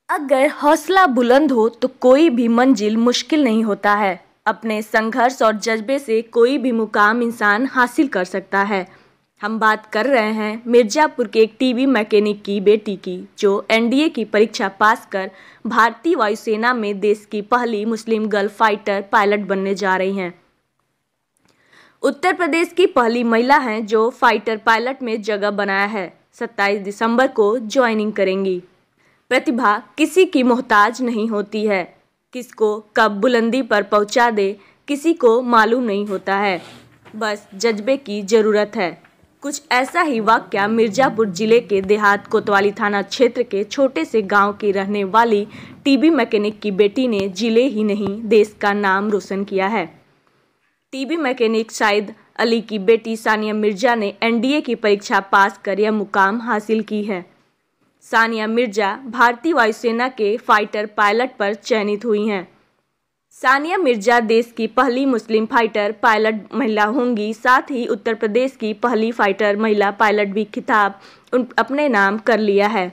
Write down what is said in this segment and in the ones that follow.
अगर हौसला बुलंद हो तो कोई भी मंजिल मुश्किल नहीं होता है। अपने संघर्ष और जज्बे से कोई भी मुकाम इंसान हासिल कर सकता है। हम बात कर रहे हैं मिर्ज़ापुर के एक टीवी मैकेनिक की बेटी की, जो एनडीए की परीक्षा पास कर भारतीय वायुसेना में देश की पहली मुस्लिम गर्ल फाइटर पायलट बनने जा रही हैं। उत्तर प्रदेश की पहली महिला हैं जो फाइटर पायलट में जगह बनाया है। 27 दिसंबर को ज्वाइनिंग करेंगी। प्रतिभा किसी की मोहताज नहीं होती है। किसको कब बुलंदी पर पहुंचा दे किसी को मालूम नहीं होता है, बस जज्बे की ज़रूरत है। कुछ ऐसा ही वाकया मिर्ज़ापुर जिले के देहात कोतवाली थाना क्षेत्र के छोटे से गांव की रहने वाली टीवी मैकेनिक की बेटी ने जिले ही नहीं देश का नाम रोशन किया है। टीवी मैकेनिक शाहिद अली की बेटी सानिया मिर्जा ने एनडीए की परीक्षा पास कर यह मुकाम हासिल की है। सानिया मिर्जा भारतीय वायुसेना के फाइटर पायलट पर चयनित हुई हैं। सानिया मिर्जा देश की पहली मुस्लिम फाइटर पायलट महिला होंगी। साथ ही उत्तर प्रदेश की पहली फाइटर महिला पायलट भी खिताब अपने नाम कर लिया है।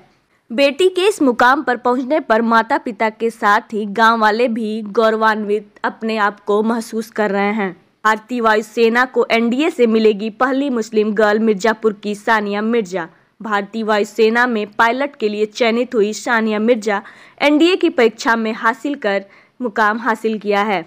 बेटी के इस मुकाम पर पहुंचने पर माता पिता के साथ ही गांव वाले भी गौरवान्वित अपने आप को महसूस कर रहे हैं। भारतीय वायुसेना को एनडीए से मिलेगी पहली मुस्लिम गर्ल। मिर्जापुर की सानिया मिर्जा भारतीय वायुसेना में पायलट के लिए चयनित हुई। सानिया मिर्जा एनडीए की परीक्षा में हासिल कर मुकाम हासिल किया है।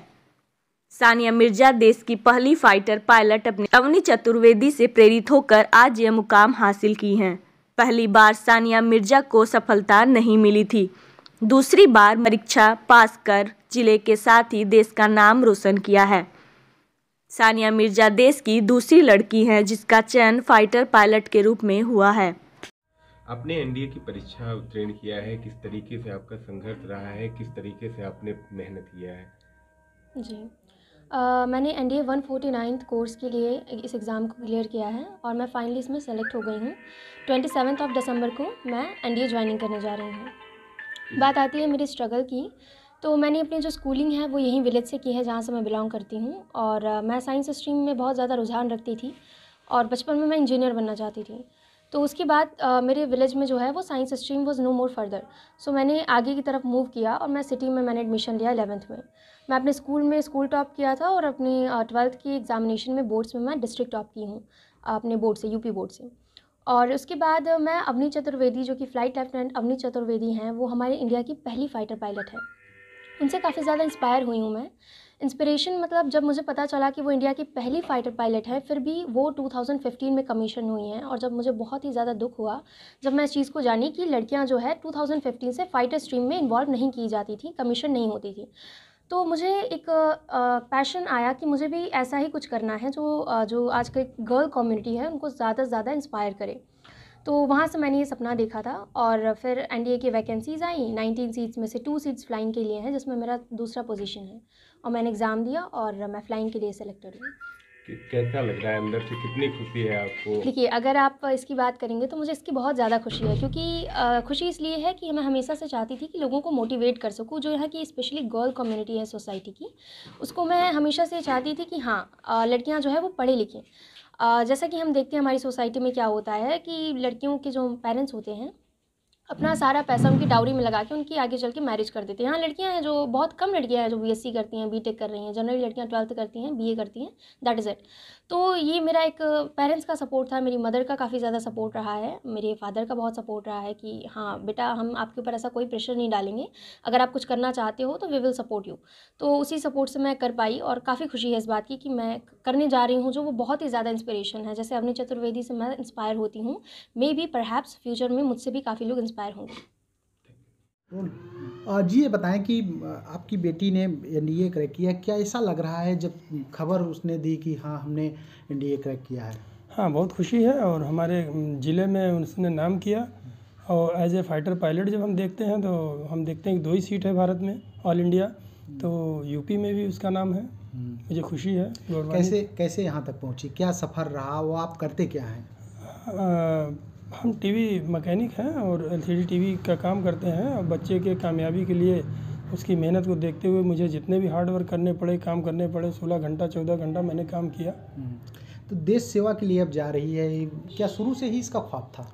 सानिया मिर्जा देश की पहली फाइटर पायलट अपनी अवनी चतुर्वेदी से प्रेरित होकर आज यह मुकाम हासिल की हैं। पहली बार सानिया मिर्जा को सफलता नहीं मिली थी। दूसरी बार परीक्षा पास कर जिले के साथ ही देश का नाम रोशन किया है। सानिया मिर्जा देश की दूसरी लड़की हैं जिसका चयन फाइटर पायलट के रूप में हुआ है। आपने एनडीए की परीक्षा उत्तीर्ण किया है, किस तरीके से आपका संघर्ष रहा है, किस तरीके से आपने मेहनत किया है? जी मैंने एनडीए 149 कोर्स के लिए इस एग्ज़ाम को क्लियर किया है और मैं फाइनली इसमें सेलेक्ट हो गई हूँ। 27 दिसंबर को मैं एनडीए ज्वाइनिंग करने जा रही हूँ। बात आती है मेरी स्ट्रगल की, तो मैंने अपनी जो स्कूलिंग है वो यहीं विलेज से की है जहाँ से मैं बिलोंग करती हूँ। और मैं साइंस स्ट्रीम में बहुत ज़्यादा रुझान रखती थी और बचपन में मैं इंजीनियर बनना चाहती थी। तो उसके बाद मेरे विलेज में जो है वो science stream was no more further. So मैंने आगे की तरफ मूव किया और मैं सिटी में मैंने एडमिशन लिया 11th में। मैं अपने स्कूल में स्कूल टॉप किया था और अपनी 12th की एग्जामिनेशन में बोर्ड्स में मैं डिस्ट्रिक्ट टॉप की हूँ अपने बोर्ड से, यूपी बोर्ड से। और उसके बाद मैं अवनी चतुर्वेदी, जो कि फ़्लाइट लेफ्टिनेंट अवनी चतुर्वेदी हैं, वो हमारे इंडिया की पहली फ़ाइटर पायलट है। उनसे काफ़ी ज़्यादा इंस्पायर हुई हूँ मैं। इंस्पिरेशन मतलब जब मुझे पता चला कि वो इंडिया की पहली फ़ाइटर पायलट है, फिर भी वो 2015 में कमीशन हुई हैं। और जब मुझे बहुत ही ज़्यादा दुख हुआ जब मैं इस चीज़ को जानी कि लड़कियां जो है 2015 से फ़ाइटर स्ट्रीम में इन्वॉल्व नहीं की जाती थी, कमीशन नहीं होती थी। तो मुझे एक पैशन आया कि मुझे भी ऐसा ही कुछ करना है जो आज की गर्ल कम्युनिटी है उनको ज़्यादा से ज़्यादा इंस्पायर करे। तो वहाँ से मैंने ये सपना देखा था और फिर एनडीए की वैकेंसीज़ आई। 19 सीट्स में से 2 सीट्स फ्लाइंग के लिए हैं, जिसमें मेरा दूसरा पोजीशन है। और मैंने एग्ज़ाम दिया और मैं फ्लाइंग के लिए सेलेक्टेड हुई। कैसा लग रहा है अंदर से, कितनी खुशी है आपको? देखिए, अगर आप इसकी बात करेंगे तो मुझे इसकी बहुत ज़्यादा खुशी है, क्योंकि खुशी इसलिए है कि मैं हमेशा से चाहती थी कि लोगों को मोटिवेट कर सकूँ। जो यहाँ की स्पेशली गर्ल कम्युनिटी है सोसाइटी की, उसको मैं हमेशा से चाहती थी कि हाँ, लड़कियाँ जो है वो पढ़े लिखें। जैसा कि हम देखते हैं हमारी सोसाइटी में क्या होता है कि लड़कियों के जो पेरेंट्स होते हैं अपना सारा पैसा उनकी डाउरी में लगा के उनकी आगे चल के मैरिज कर देते हैं। यहाँ लड़कियाँ हैं जो बहुत कम लड़कियाँ हैं जो बीएससी करती हैं, बीटेक कर रही हैं। जनरली लड़कियाँ 12th करती हैं, बीए करती हैं, दैट इज़ इट। तो ये मेरा एक पेरेंट्स का सपोर्ट था, मेरी मदर का काफ़ी ज़्यादा सपोर्ट रहा है, मेरे फादर का बहुत सपोर्ट रहा है कि हाँ बेटा, हम आपके ऊपर ऐसा कोई प्रेशर नहीं डालेंगे, अगर आप कुछ करना चाहते हो तो वी विल सपोर्ट यू। तो उसी सपोर्ट से मैं कर पाई और काफ़ी खुशी है इस बात की कि मैं करने जा रही हूँ जो वो बहुत ही ज़्यादा इंस्पिरेशन है। जैसे अवनी चतुर्वेदी से मैं इंस्पायर होती हूँ, मे बी परहैप्स फ्यूचर में मुझसे भी काफ़ी लोग इंस्पायर होंगे। जी ये बताएं कि आपकी बेटी ने एनडीए क्रैक किया, क्या ऐसा लग रहा है जब खबर उसने दी कि हाँ हमने एनडीए क्रैक किया है? हाँ, बहुत खुशी है और हमारे ज़िले में उसने नाम किया। और एज ए फाइटर पायलट जब हम देखते हैं तो हम देखते हैं कि 2 ही सीट है भारत में ऑल इंडिया, तो यूपी में भी उसका नाम है। मुझे खुशी है। कैसे यहाँ तक पहुँची, क्या सफ़र रहा, वो आप करते क्या हैं? हम टीवी मैकेनिक हैं और एलसीडी टीवी का काम करते हैं। और बच्चे के कामयाबी के लिए उसकी मेहनत को देखते हुए मुझे जितने भी हार्ड वर्क करने पड़े, काम करने पड़े, 16 घंटा 14 घंटा मैंने काम किया। तो देश सेवा के लिए अब जा रही है, क्या शुरू से ही इसका ख्वाब था?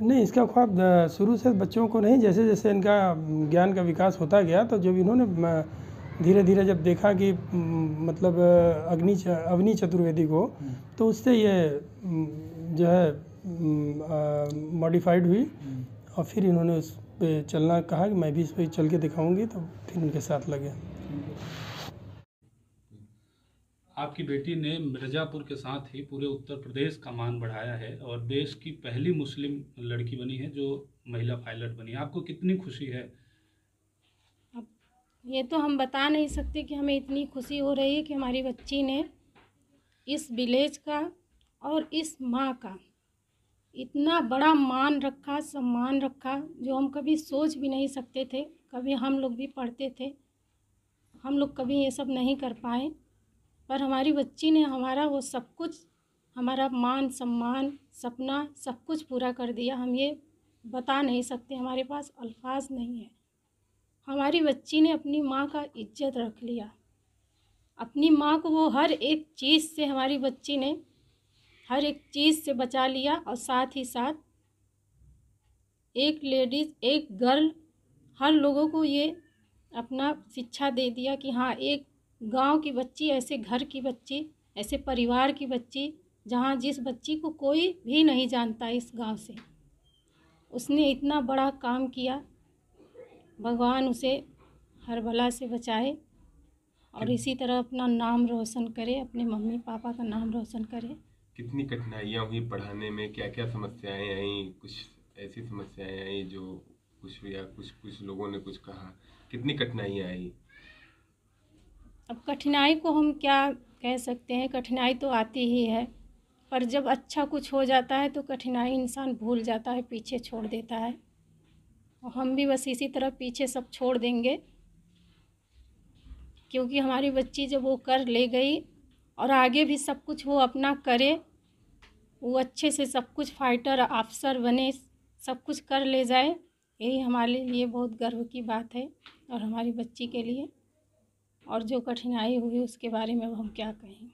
नहीं, इसका ख्वाब शुरू से बच्चों को नहीं, जैसे जैसे इनका ज्ञान का विकास होता गया तो जब इन्होंने धीरे धीरे जब देखा कि मतलब अवनी चतुर्वेदी को, तो उससे ये जो है मॉडिफाइड हुई और फिर इन्होंने उस पे चलना कहा कि मैं भी इस पे चल के दिखाऊंगी, तो फिर उनके साथ लगे। आपकी बेटी ने मिर्ज़ापुर के साथ ही पूरे उत्तर प्रदेश का मान बढ़ाया है और देश की पहली मुस्लिम लड़की बनी है जो महिला पायलट बनी है। आपको कितनी खुशी है? अब ये तो हम बता नहीं सकते कि हमें इतनी खुशी हो रही है कि हमारी बच्ची ने इस विलेज का और इस माँ का इतना बड़ा मान रखा, सम्मान रखा, जो हम कभी सोच भी नहीं सकते थे। कभी हम लोग भी पढ़ते थे, हम लोग कभी ये सब नहीं कर पाए, पर हमारी बच्ची ने हमारा वो सब कुछ, हमारा मान सम्मान, सपना सब कुछ पूरा कर दिया। हम ये बता नहीं सकते, हमारे पास अल्फाज नहीं है। हमारी बच्ची ने अपनी माँ का इज्जत रख लिया, अपनी माँ को वो हर एक चीज़ से, हमारी बच्ची ने हर एक चीज़ से बचा लिया। और साथ ही साथ एक लेडीज़, एक गर्ल, हर लोगों को ये अपना शिक्षा दे दिया कि हाँ, एक गांव की बच्ची, ऐसे घर की बच्ची, ऐसे परिवार की बच्ची, जहाँ जिस बच्ची को कोई भी नहीं जानता इस गांव से, उसने इतना बड़ा काम किया। भगवान उसे हर बला से बचाए और इसी तरह अपना नाम रोशन करे, अपने मम्मी पापा का नाम रोशन करे। कितनी कठिनाइयाँ हुई पढ़ाने में? क्या क्या समस्याएं आई? कुछ ऐसी समस्याएं आई जो कुछ या कुछ लोगों ने कुछ कहा? कितनी कठिनाइयाँ आई? अब कठिनाई को हम क्या कह सकते हैं, कठिनाई तो आती ही है, पर जब अच्छा कुछ हो जाता है तो कठिनाई इंसान भूल जाता है, पीछे छोड़ देता है। और हम भी बस इसी तरह पीछे सब छोड़ देंगे, क्योंकि हमारी बच्ची जब वो कर ले गई और आगे भी सब कुछ वो अपना करे, वो अच्छे से सब कुछ फाइटर अफसर बने, सब कुछ कर ले जाए, यही हमारे लिए बहुत गर्व की बात है और हमारी बच्ची के लिए। और जो कठिनाई हुई उसके बारे में अब हम क्या कहें।